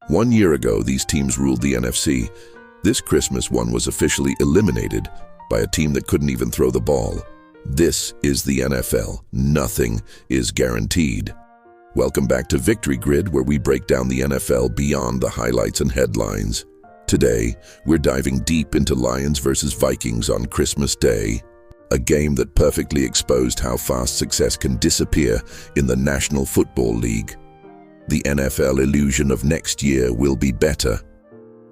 1 year ago, these teams ruled the NFC. This Christmas, one was officially eliminated by a team that couldn't even throw the ball. This is the NFL. Nothing is guaranteed. Welcome back to Victory Grid, where we break down the NFL beyond the highlights and headlines. Today, we're diving deep into Lions versus Vikings on Christmas Day, a game that perfectly exposed how fast success can disappear in the National Football League. The NFL illusion of next year will be better.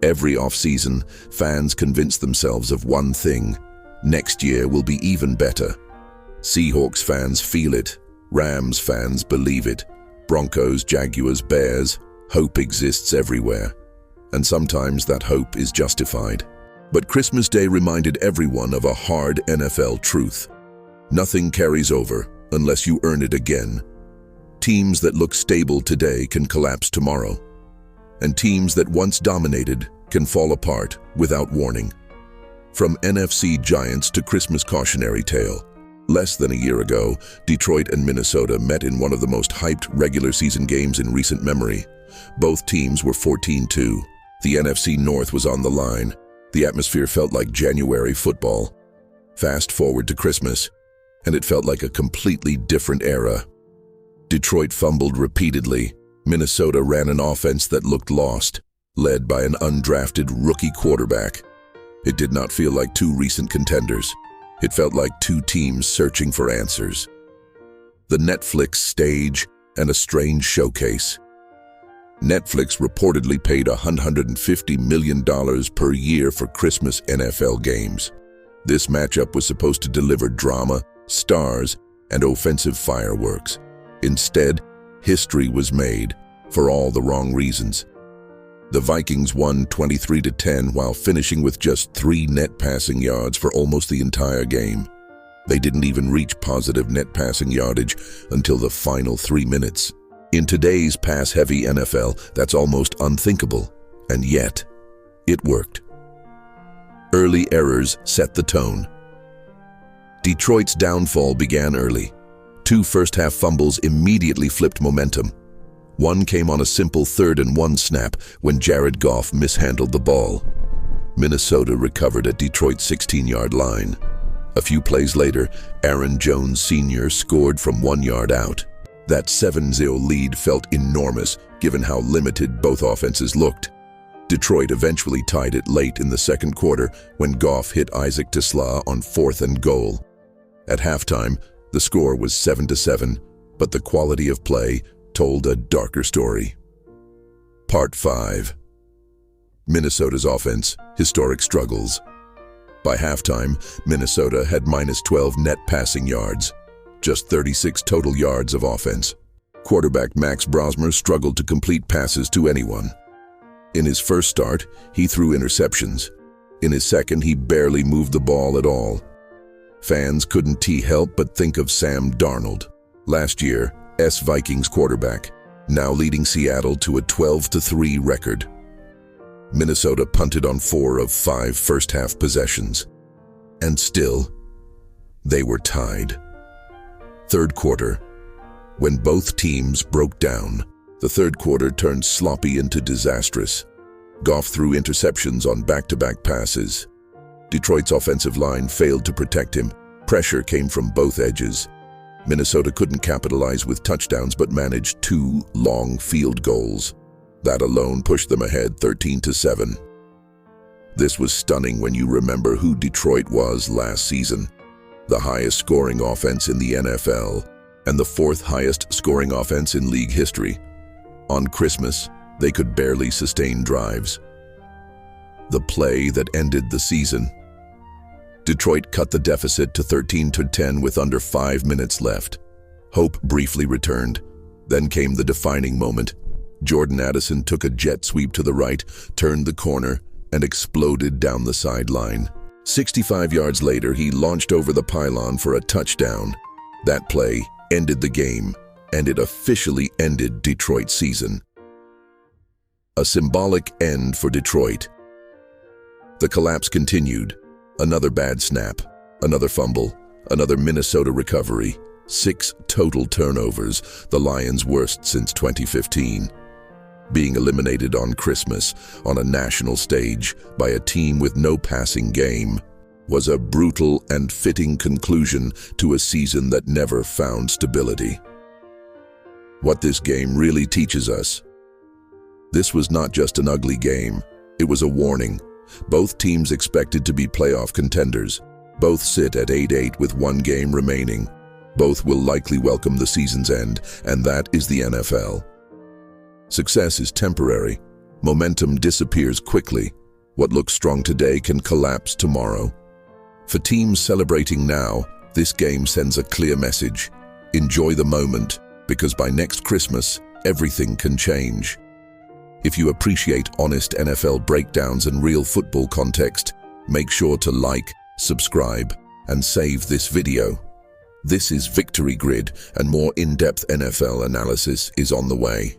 Every offseason, fans convince themselves of one thing: next year will be even better. Seahawks fans feel it. Rams fans believe it. Broncos, Jaguars, Bears, hope exists everywhere. And sometimes that hope is justified. But Christmas Day reminded everyone of a hard NFL truth. Nothing carries over unless you earn it again. Teams that look stable today can collapse tomorrow. And teams that once dominated can fall apart without warning. From NFC giants to Christmas cautionary tale. Less than a year ago, Detroit and Minnesota met in one of the most hyped regular season games in recent memory. Both teams were 14-2. The NFC North was on the line. The atmosphere felt like January football. Fast forward to Christmas, and it felt like a completely different era. Detroit fumbled repeatedly. Minnesota ran an offense that looked lost, led by an undrafted rookie quarterback. It did not feel like two recent contenders. It felt like two teams searching for answers. The Netflix stage and a strange showcase. Netflix reportedly paid $150 million per year for Christmas NFL games. This matchup was supposed to deliver drama, stars, and offensive fireworks. Instead, history was made for all the wrong reasons. The Vikings won 23-10 while finishing with just 3 net passing yards for almost the entire game. They didn't even reach positive net passing yardage until the final 3 minutes. In today's pass-heavy NFL, that's almost unthinkable, and yet, it worked. Early errors set the tone. Detroit's downfall began early. 2 first-half fumbles immediately flipped momentum. One came on a simple 3rd and 1 snap when Jared Goff mishandled the ball. Minnesota recovered at Detroit's 16-yard line. A few plays later, Aaron Jones Sr. scored from 1 yard out. That 7-0 lead felt enormous given how limited both offenses looked. Detroit eventually tied it late in the second quarter when Goff hit Isaac Tesla on 4th and goal. At halftime, the score was 7-7, but the quality of play told a darker story. Part 5. Minnesota's offense, historic struggles. By halftime, Minnesota had -12 net passing yards, just 36 total yards of offense. Quarterback Max Brosmer struggled to complete passes to anyone. In his first start, he threw interceptions. In his second, he barely moved the ball at all. Fans couldn't help but think of Sam Darnold, last year Vikings quarterback, now leading Seattle to a 12-3 record. Minnesota punted on 4 of 5 first-half possessions. And still, they were tied. Third quarter. When both teams broke down, the third quarter turned sloppy into disastrous. Goff threw interceptions on back-to-back passes. Detroit's offensive line failed to protect him. Pressure came from both edges. Minnesota couldn't capitalize with touchdowns but managed 2 long field goals. That alone pushed them ahead 13-7. This was stunning when you remember who Detroit was last season. The highest scoring offense in the NFL and the 4th highest scoring offense in league history. On Christmas, they could barely sustain drives. The play that ended the season. Detroit cut the deficit to 13-10 with under 5 minutes left. Hope briefly returned. Then came the defining moment. Jordan Addison took a jet sweep to the right, turned the corner, and exploded down the sideline. 65 yards later, he launched over the pylon for a touchdown. That play ended the game, and it officially ended Detroit's season. A symbolic end for Detroit. The collapse continued. Another bad snap, another fumble, another Minnesota recovery. 6 total turnovers, the Lions' worst since 2015. Being eliminated on Christmas on a national stage by a team with no passing game was a brutal and fitting conclusion to a season that never found stability. What this game really teaches us: this was not just an ugly game, it was a warning. Both teams expected to be playoff contenders. Both sit at 8-8 with one game remaining. Both will likely welcome the season's end, and that is the NFL. Success is temporary. Momentum disappears quickly. What looks strong today can collapse tomorrow. For teams celebrating now, this game sends a clear message. Enjoy the moment, because by next Christmas, everything can change. If you appreciate honest NFL breakdowns and real football context, make sure to like, subscribe, and save this video. This is Victory Grid, and more in-depth NFL analysis is on the way.